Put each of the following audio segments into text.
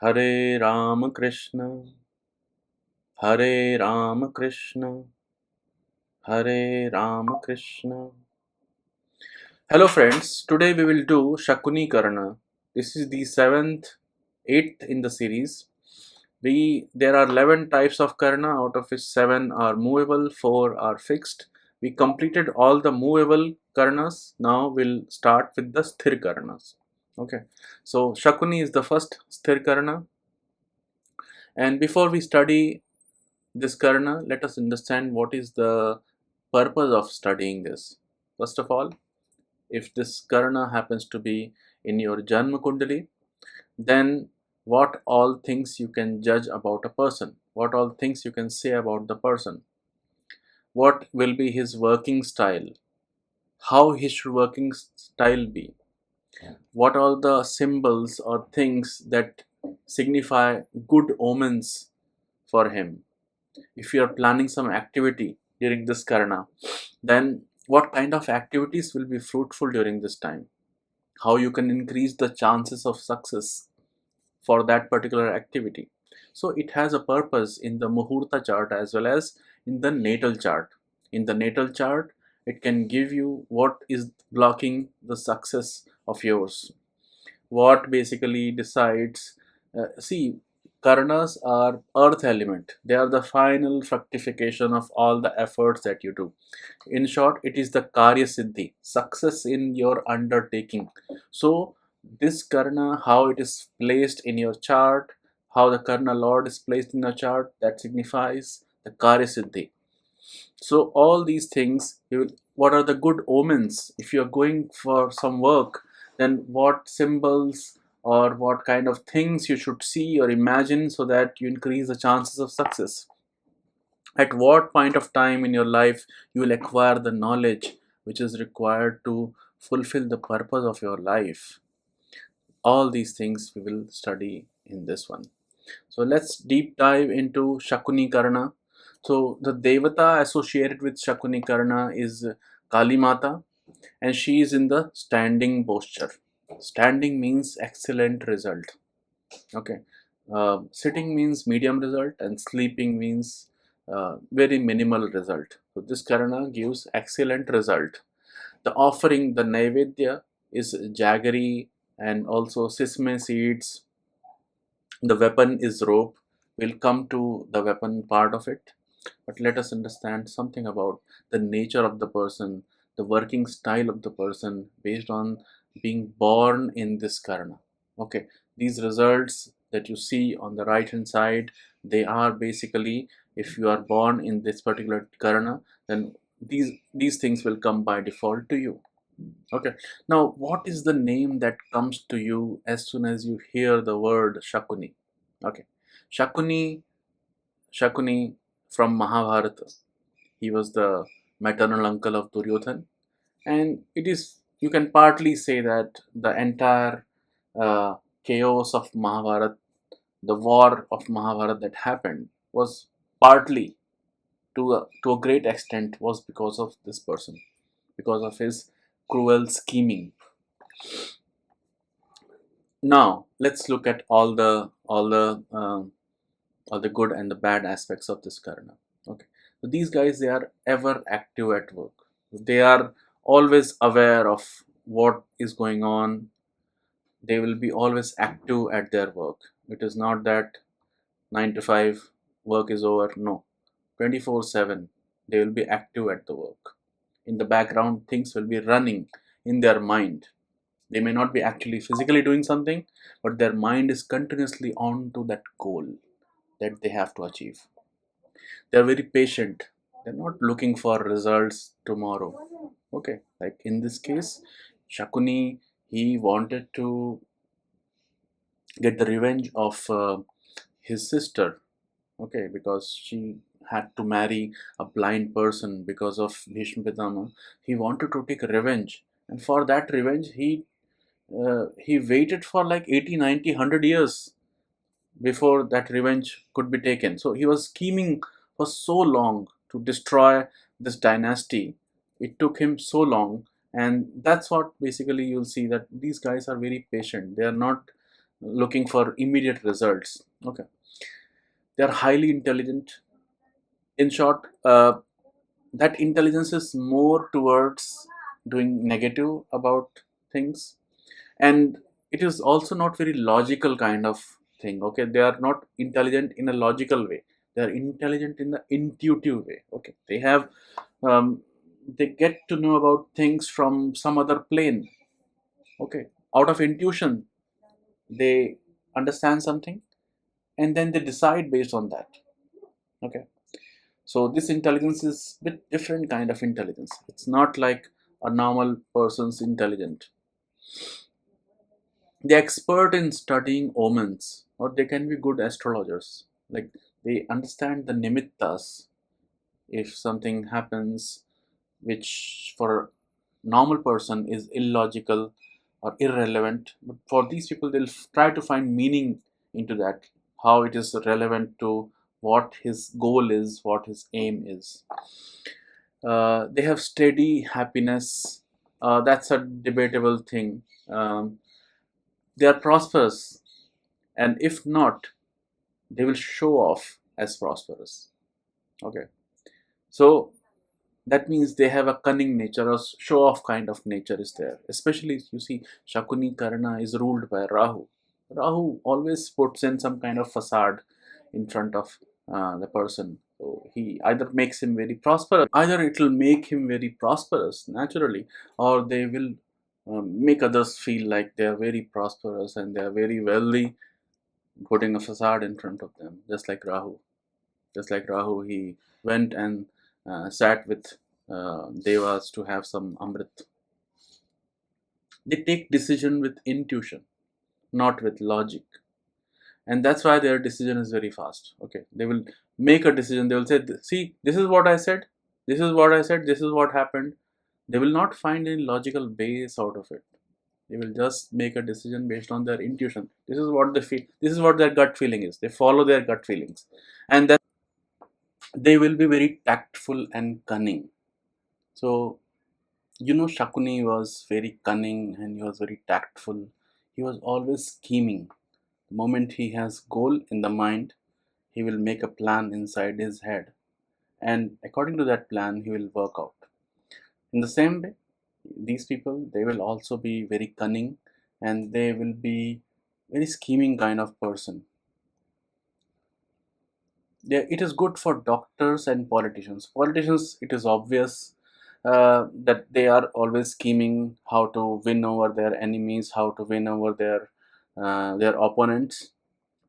Hare Ram Krishna, Hare Ram Krishna, Hare Ram Krishna. Hello friends, today we will do Sakuni Karana. This is the eighth in the series. There are 11 types of Karana, out of which 7 are movable, 4 are fixed. We completed all the movable Karanas. Now we'll start with the Sthir Karanas. Okay, so Sakuni is the first Sthir Karana. And before we study this Karana, let us understand what is the purpose of studying this. First of all, if this Karana happens to be in your Janma Kundali, then what all things you can judge about a person, what all things you can say about the person, what will be his working style, how his working style be, what are the symbols or things that signify good omens for him. If you are planning some activity during this Karana, then what kind of activities will be fruitful during this time, how you can increase the chances of success for that particular activity. So it has a purpose in the Muhurta chart as well as in the natal chart. In the natal chart, it can give you what is blocking the success of yours, what basically decides. See, Karanas are earth element. They are the final fructification of all the efforts that you do. In short, it is the Karya Siddhi, success in your undertaking. So, this Karna, how it is placed in your chart, how the Karna Lord is placed in your chart, that signifies the Karya Siddhi. So, all these things, what are the good omens? If you are going for some work, then what symbols or what kind of things you should see or imagine so that you increase the chances of success. At what point of time in your life you will acquire the knowledge which is required to fulfill the purpose of your life. All these things we will study in this one. So let's deep dive into Sakuni Karana. So the Devata associated with Sakuni Karana is Kali Mata, and she is in the standing posture. Standing means excellent result. Okay. Sitting means medium result, and sleeping means very minimal result. So this Karana gives excellent result. The offering, the Naivedya, is jaggery and also sesame seeds. The weapon is rope. We'll come to the weapon part of it. But let us understand something about the nature of the person, the working style of the person based on being born in this Karana. Okay, these results that you see on the right hand side, they are basically, if you are born in this particular Karana, then these things will come by default to you. Okay, now what is the name that comes to you as soon as you hear the word Sakuni? Okay, Sakuni, Sakuni from Mahabharata. He was the maternal uncle of Duryodhan, and it is, you can partly say that the entire chaos of Mahabharata, the war of Mahabharata that happened, was partly, to a great extent, was because of this person, because of his cruel scheming. Now let's look at all the good and the bad aspects of this Karana. Okay, so these guys, they are ever active at work. They are always aware of what is going on. They will be always active at their work. It is not that 9 to 5 work is over. No, 24/7 they will be active at the work. In the background, things will be running in their mind. They may not be actually physically doing something, but their mind is continuously on to that goal that they have to achieve. They are very patient. They're not looking for results tomorrow. Okay, like in this case, Shakuni, he wanted to get the revenge of his sister. Okay, because she had to marry a blind person because of Bhishma Pitama. He wanted to take revenge, and for that revenge, he waited for like 80, 90, 100 years before that revenge could be taken. So he was scheming for so long to destroy this dynasty. It took him so long, and that's what basically you'll see, that these guys are very patient. They are not looking for immediate results. Okay, they are highly intelligent. In short, that intelligence is more towards doing negative about things, and it is also not very logical kind of thing. Okay, they are not intelligent in a logical way. They are intelligent in the intuitive way. Okay, um, they get to know about things from some other plane. Okay, out of intuition they understand something, and then they decide based on that. Okay, so this intelligence is bit different kind of intelligence. It's not like a normal person's intelligent. They're expert in studying omens, or they can be good astrologers. Like, they understand the nimittas. If something happens which for a normal person is illogical or irrelevant, but for these people they'll try to find meaning into that, how it is relevant to what his goal is, what his aim is. They have steady happiness. That's a debatable thing. They are prosperous, and if not, they will show off as prosperous. Okay, so that means they have a cunning nature, or show off kind of nature is there. Especially, you see, Sakuni Karana is ruled by Rahu. Rahu always puts in some kind of facade in front of the person. So he either makes him very prosperous, either it will make him very prosperous naturally, or they will make others feel like they are very prosperous and they are very wealthy, putting a facade in front of them, just like Rahu. Just like Rahu, he went and sat with devas to have some amrit. They take decision with intuition, not with logic, and that's why their decision is very fast. Okay, they will make a decision. They will say, "See, this is what I said. This is what I said. This is what happened." They will not find any logical base out of it. They will just make a decision based on their intuition. This is what they feel. This is what their gut feeling is. They follow their gut feelings, and then they will be very tactful and cunning. So, Shakuni was very cunning and he was very tactful. He was always scheming. The moment he has goal in the mind, he will make a plan inside his head, and according to that plan, he will work out. In the same way, these people, they will also be very cunning, and they will be very scheming kind of person. Yeah, it is good for doctors and politicians. Politicians, it is obvious that they are always scheming how to win over their enemies, how to win over their opponents.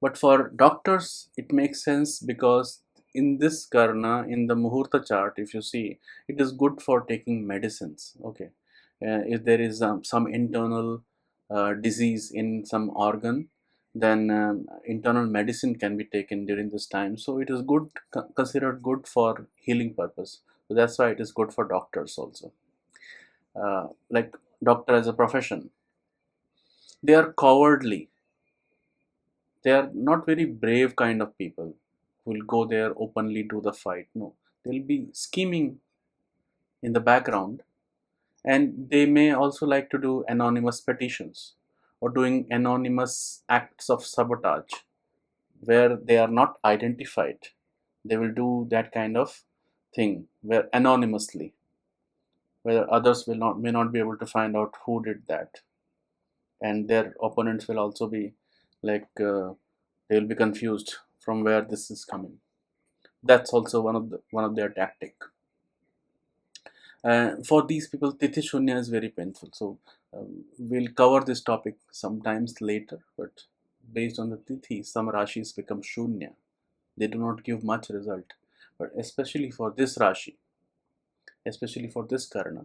But for doctors, it makes sense because in this karna, in the muhurta chart, if you see, it is good for taking medicines. Okay, if there is some internal disease in some organ, then internal medicine can be taken during this time. So it is good, considered good for healing purpose. So that's why it is good for doctors also. Like, doctor as a profession, they are cowardly. They are not very brave kind of people who will go there openly do the fight. No, they'll be scheming in the background, and they may also like to do anonymous petitions or doing anonymous acts of sabotage where they are not identified. They will do that kind of thing where anonymously, where others will not may not be able to find out who did that, and their opponents will also be like they will be confused from where this is coming. That's also one of their tactic. For these people, tithi shunya is very painful. So we'll cover this topic sometimes later, but based on the tithi, some rashis become shunya. They do not give much result, but especially for this rashi, especially for this karana,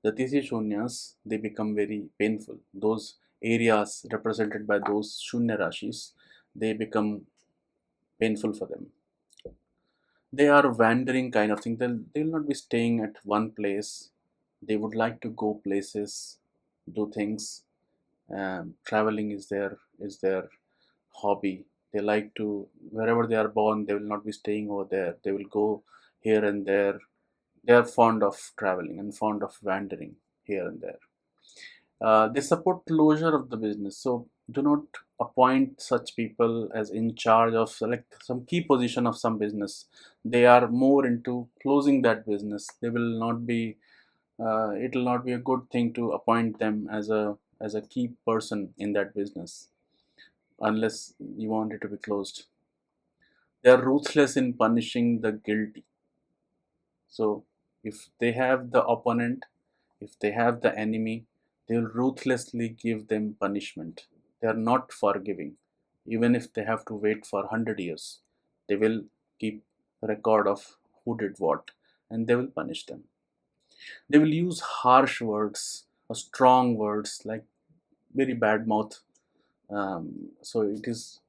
the tithi shunyas, they become very painful. Those areas represented by those shunya rashis, they become painful for them. They are wandering kind of thing. They'll not be staying at one place. They would like to go places, do things. Traveling is their hobby. They like to, wherever they are born, they will not be staying over there. They will go here and there. They are fond of traveling and fond of wandering here and there. They support closure of the business. So do not appoint such people as in charge of select some key position of some business. They are more into closing that business. They will not be it will not be a good thing to appoint them as a key person in that business unless you want it to be closed. They are ruthless in punishing the guilty. So if they have the opponent, if they have the enemy, they will ruthlessly give them punishment. They are not forgiving. Even if they have to wait for 100 years, they will keep record of who did what, and they will punish them. They will use harsh words or strong words like very bad mouth. So it is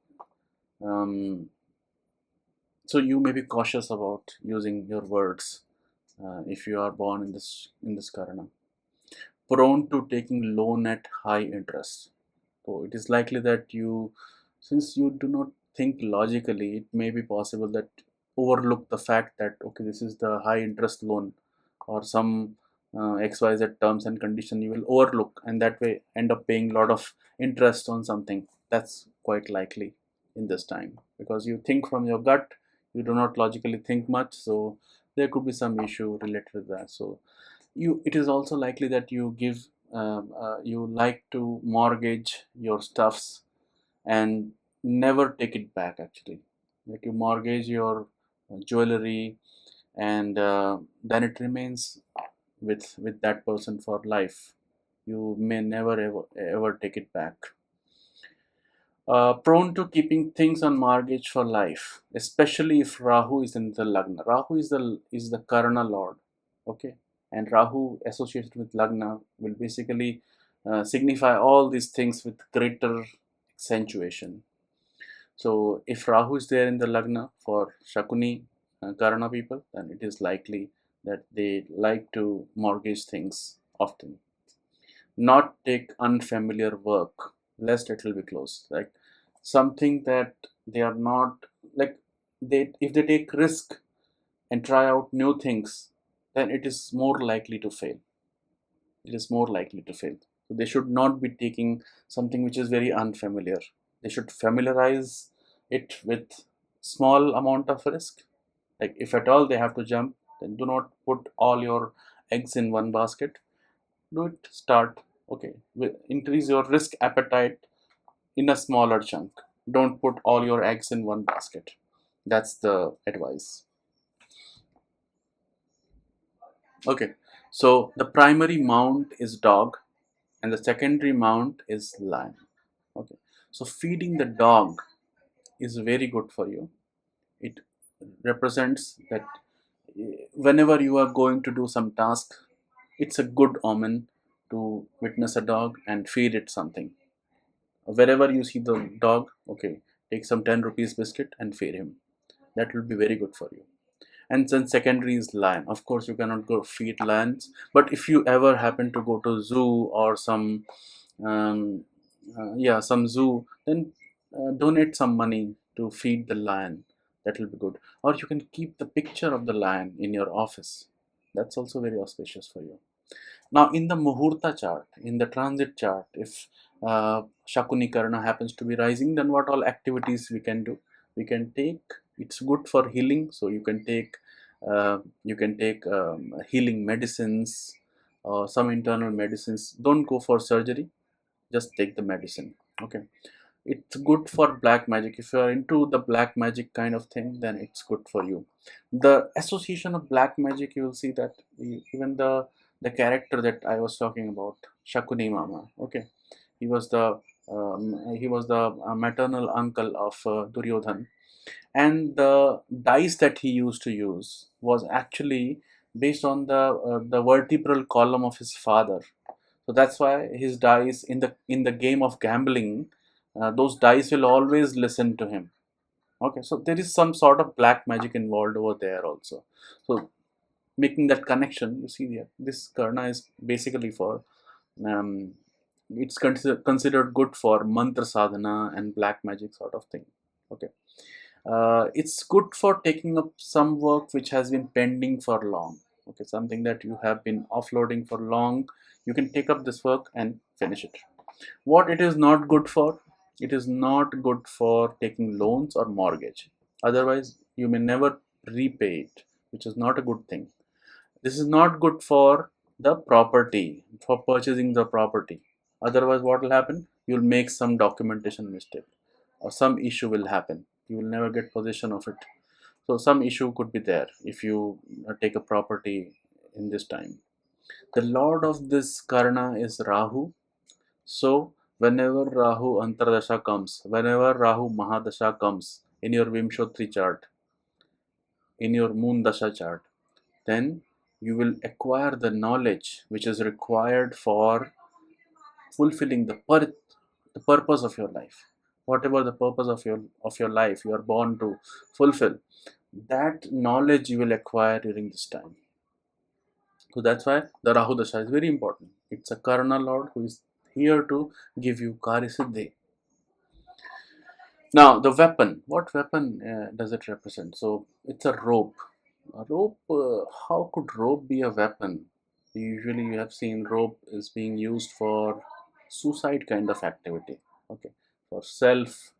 um, so you may be cautious about using your words if you are born in this karana. Prone to taking loan at high interest. So it is likely that you, since you do not think logically, it may be possible that overlook the fact that okay, this is the high interest loan or some XYZ terms and condition you will overlook, and that way end up paying a lot of interest on something. That's quite likely in this time because you think from your gut, you do not logically think much, so there could be some issue related to that. So you, it is also likely that you give you like to mortgage your stuffs and never take it back actually, like you mortgage your jewelry and then it remains with that person for life. You may never ever take it back. Prone to keeping things on mortgage for life, especially if Rahu is in the Lagna. Rahu is the Karana Lord, okay, and Rahu associated with Lagna will basically signify all these things with greater accentuation. So, if Rahu is there in the Lagna for Shakuni Karana people, then it is likely that they like to mortgage things often. Not take unfamiliar work lest it will be closed, like something that they are not like, they if they take risk and try out new things, then it is more likely to fail. It is more likely to fail. So they should not be taking something which is very unfamiliar. They should familiarize it with small amount of risk. Like if at all they have to jump, then do not put all your eggs in one basket. Do it, start, okay, increase your risk appetite in a smaller chunk. Don't put all your eggs in one basket. That's the advice. Okay, so the primary mount is dog and the secondary mount is lion. Okay, so feeding the dog is very good for you. It represents that whenever you are going to do some task, it's a good omen to witness a dog and feed it something. Wherever you see the dog, okay, take some 10 rupees biscuit and feed him. That will be very good for you. And then secondary is lion. Of course you cannot go feed lions, but if you ever happen to go to zoo or some um, yeah, some zoo, then donate some money to feed the lion. That will be good. Or you can keep the picture of the lion in your office. That's also very auspicious for you. Now, in the Muhurta chart, in the transit chart, if Sakuni Karana happens to be rising, then what all activities we can do? We can take. It's good for healing, so you can take healing medicines or some internal medicines. Don't go for surgery. Just take the medicine. Okay, it's good for black magic. If you are into the black magic kind of thing, then it's good for you. The association of black magic, you will see that even the character that I was talking about, Shakuni Mama, okay, he was the maternal uncle of Duryodhan, and the dice that he used to use was actually based on the vertebral column of his father. So that's why his dice in the game of gambling, those dice will always listen to him. Okay, so there is some sort of black magic involved over there also. So making that connection, you see here, this karna is basically for um, it's considered good for mantra sadhana and black magic sort of thing. Okay, it's good for taking up some work which has been pending for long. Okay, something that you have been offloading for long, you can take up this work and finish it. What it is not good for? It is not good for taking loans or mortgage. Otherwise, you may never repay it, which is not a good thing. This is not good for the property, for purchasing the property. Otherwise, what will happen? You'll make some documentation mistake or some issue will happen. You will never get possession of it. So some issue could be there if you take a property in this time. The lord of this Karana is Rahu. So whenever Rahu Antardasha comes, whenever Rahu Mahadasha comes in your Vimshotri chart, in your Moon Dasha chart, then you will acquire the knowledge which is required for fulfilling the purpose of your life. Whatever the purpose of your life you are born to fulfill, that knowledge you will acquire during this time. So that's why the Rahu Dasha is very important. It's a Karana Lord who is here to give you Kari Siddhi. Now, the weapon. What weapon does it represent? So, it's a rope. A rope. How could rope be a weapon? Usually, you have seen rope is being used for suicide kind of activity. Okay, for self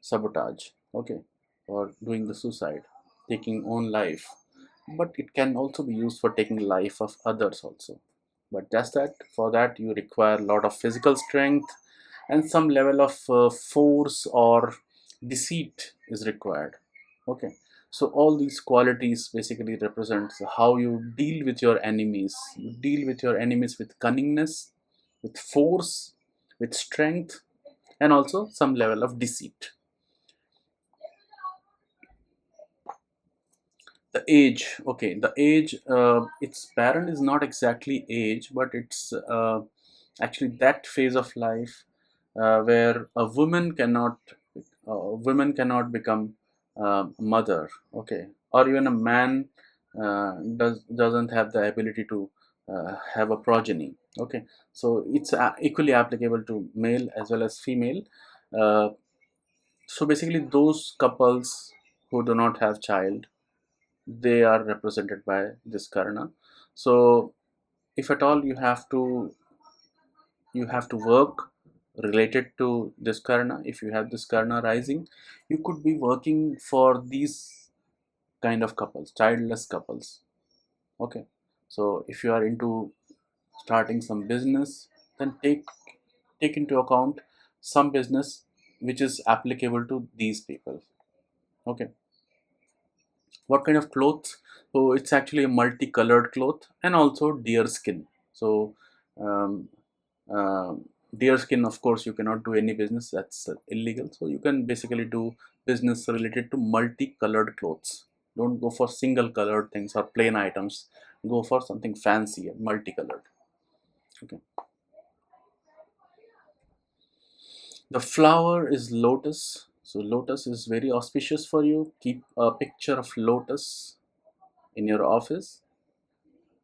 sabotage. Okay, for doing the suicide, taking own life. But it can also be used for taking life of others also. But just that for that you require a lot of physical strength and some level of force or deceit is required. Okay, so all these qualities basically represents how you deal with your enemies. You deal with your enemies with cunningness, with force, with strength, and also some level of deceit. The age. Okay, the age, its parent is not exactly age, but it's actually that phase of life where a woman cannot become mother. Okay, or even a man doesn't have the ability to have a progeny. Okay, so it's equally applicable to male as well as female. uh, so basically those couples who do not have child, they are represented by this Karana. So if at all you have to work related to this Karana, if you have this Karana rising, you could be working for these kind of couples, childless couples. Okay, so if you are into starting some business, then take into account some business which is applicable to these people. Okay, what kind of clothes? So it's actually a multicolored cloth and also deer skin. So um, uh, deer skin, of course, you cannot do any business, that's illegal. So you can basically do business related to multicolored clothes. Don't go for single colored things or plain items. Go for something fancy and multicolored. Okay, the flower is lotus. So lotus is very auspicious for you. Keep a picture of lotus in your office.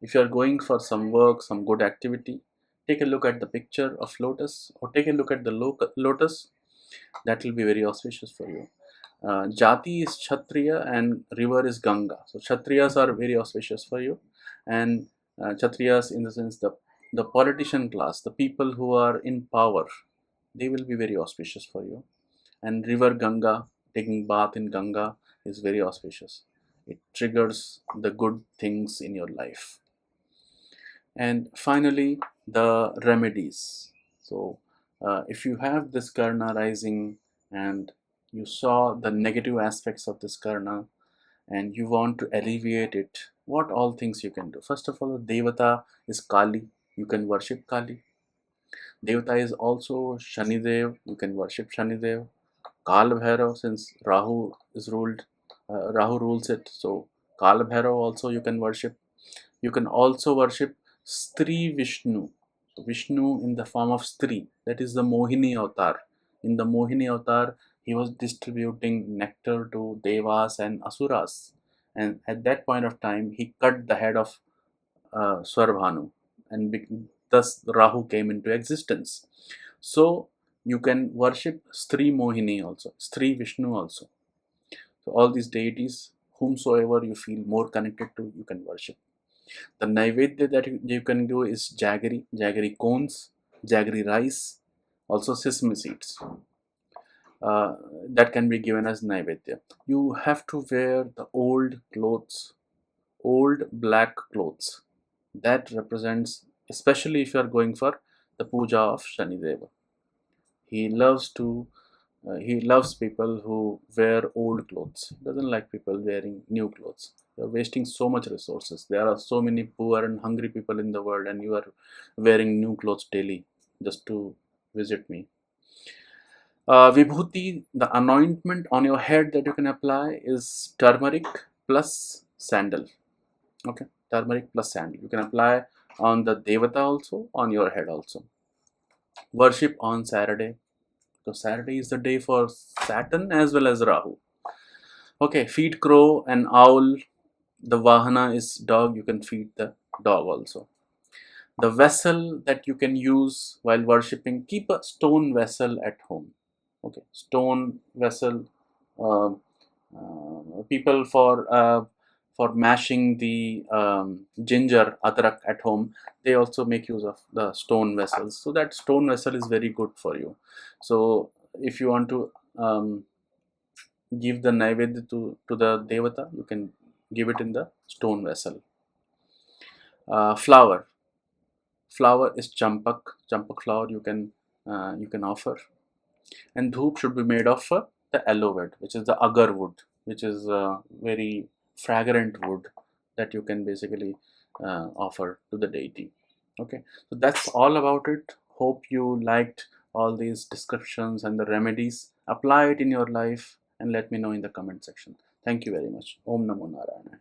If you are going for some work, some good activity, take a look at the picture of lotus or take a look at the lotus. That will be very auspicious for you. Jati is Kshatriya and river is Ganga. So Kshatriyas are very auspicious for you, and Kshatriyas in the sense the politician class, the people who are in power, they will be very auspicious for you. And river Ganga, taking bath in Ganga is very auspicious. It triggers the good things in your life. And finally, the remedies. So if you have this karna rising and you saw the negative aspects of this karna and you want to alleviate it, what all things you can do? First of all, devata is Kali. You can worship Kali. Devata is also Shanidev. You can worship Shanidev. Kal Bhairav, since Rahu rules it, so Kal Bhairav also you can worship. You can also worship Stri Vishnu. So Vishnu in the form of Stri, that is the Mohini avatar. In the Mohini avatar, he was distributing nectar to Devas and Asuras. And at that point of time, he cut the head of Swarbhanu, and thus Rahu came into existence. So you can worship Stri Mohini also, Stri Vishnu also. So all these deities, whomsoever you feel more connected to, you can worship. The Naivedya that you can do is jaggery cones, jaggery rice, also sesame seeds. uh, that can be given as naivedya. You have to wear the old clothes, old black clothes. That represents, especially if you are going for the puja of Shanideva. He loves to he loves people who wear old clothes. He doesn't like people wearing new clothes. You're wasting so much resources. There are so many poor and hungry people in the world, and you are wearing new clothes daily just to visit me. Vibhuti, the anointment on your head that you can apply is turmeric plus sandal. Okay, turmeric plus sandal. You can apply on the devata also, on your head also. Worship on Saturday. So Saturday is the day for Saturn as well as Rahu. Okay, feed crow and owl. The Vahana is dog. You can feed the dog also. The vessel that you can use while worshipping, keep a stone vessel at home. Okay, stone vessel. Uh, People for mashing the ginger adrak at home, they also make use of the stone vessels. So that stone vessel is very good for you. So if you want to give the naivedya to the devata, you can give it in the stone vessel. Flower is champak flower, you can offer. And dhoop should be made of the aloe wood, which is the agar wood, which is very fragrant wood that you can basically offer to the deity. Okay, so that's all about it. Hope you liked all these descriptions and the remedies. Apply it in your life and let me know in the comment section. Thank you very much. Om Namo Narayana.